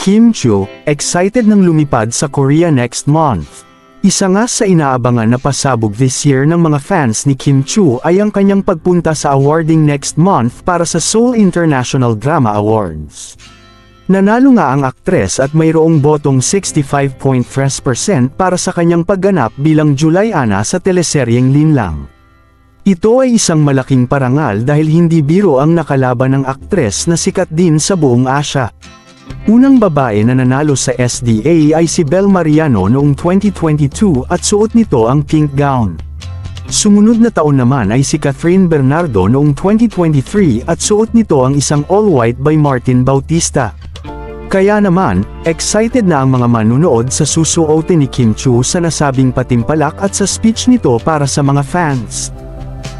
Kim Chu, excited nang lumipad sa Korea next month. Isa nga sa inaabangan na pasabog this year ng mga fans ni Kim Chu ay ang kanyang pagpunta sa awarding next month para sa Seoul International Drama Awards. Nanalo nga ang aktres at mayroong botong 65.3% para sa kanyang pagganap bilang July Ana sa teleseryeng Linlang. Ito ay isang malaking parangal dahil hindi biro ang nakalaban ng aktres na sikat din sa buong Asya. Unang babae na nanalo sa SDA ay si Bel Mariano noong 2022 at suot nito ang pink gown. Sumunod na taon naman ay si Catherine Bernardo noong 2023 at suot nito ang isang all-white by Martin Bautista. Kaya naman, excited na ang mga manunood sa susuotin ni Kim Chu sa nasabing patimpalak at sa speech nito para sa mga fans.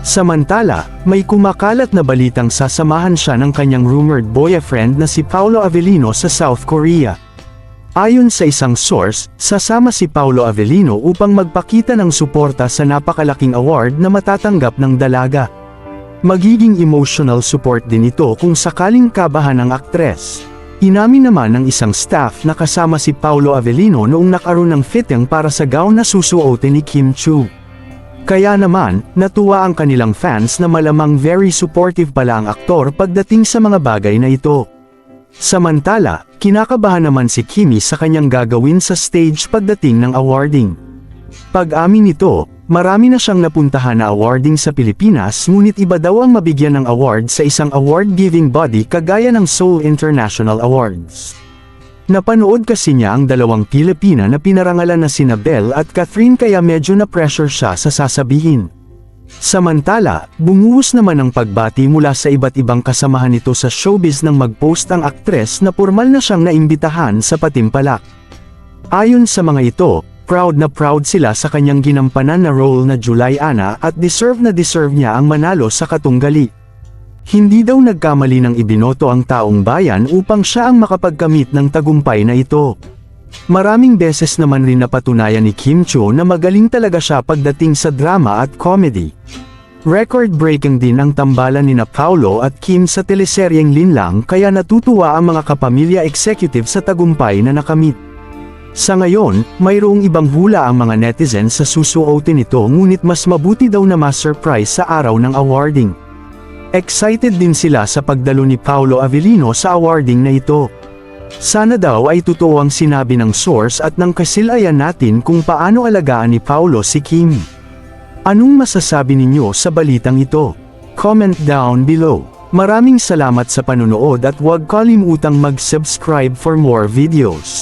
Samantala, may kumakalat na balitang sasamahan siya ng kanyang rumored boyfriend na si Paolo Avellino sa South Korea. Ayon sa isang source, sasama si Paolo Avellino upang magpakita ng suporta sa napakalaking award na matatanggap ng dalaga. Magiging emotional support din ito kung sakaling kabahan ng aktres. Inamin naman ng isang staff na kasama si Paolo Avellino noong nakaroon ng fitting para sa gown na susuotin ni Kim Chu. Kaya naman, natuwa ang kanilang fans na malamang very supportive pala ang aktor pagdating sa mga bagay na ito. Samantala, kinakabahan naman si Kimi sa kanyang gagawin sa stage pagdating ng awarding. Pag-amin nito, marami na siyang napuntahan na awarding sa Pilipinas ngunit iba daw ang mabigyan ng award sa isang award-giving body kagaya ng Seoul International Awards. Napanood kasi niya ang dalawang Pilipina na pinarangalan na sina Bel at Catherine kaya medyo na-pressure siya sa sasabihin. Samantala, bumuhos naman ang pagbati mula sa iba't ibang kasamahan nito sa showbiz nang mag-post ang aktres na pormal na siyang naimbitahan sa patimpalak. Ayon sa mga ito, proud na proud sila sa kanyang ginampanan na role na July Ana at deserve niya ang manalo sa katunggali. Hindi daw nagkamali ng ibinoto ang taong bayan upang siya ang makapagkamit ng tagumpay na ito. Maraming beses naman rin napatunayan ni Kim Chu na magaling talaga siya pagdating sa drama at comedy. Record-breaking din ang tambalan nina Paolo at Kim sa teleseryeng Linlang kaya natutuwa ang mga kapamilya executive sa tagumpay na nakamit. Sa ngayon, mayroong ibang hula ang mga netizens sa susuotin nito ngunit mas mabuti daw na ma-surprise sa araw ng awarding. Excited din sila sa pagdalo ni Paolo Avellino sa awarding na ito. Sana daw ay totoo ang sinabi ng source at nang kasilayan natin kung paano alagaan ni Paolo si Kim. Anong masasabi ninyo sa balitang ito? Comment down below. Maraming salamat sa panunood at huwag kalimutang mag-subscribe for more videos.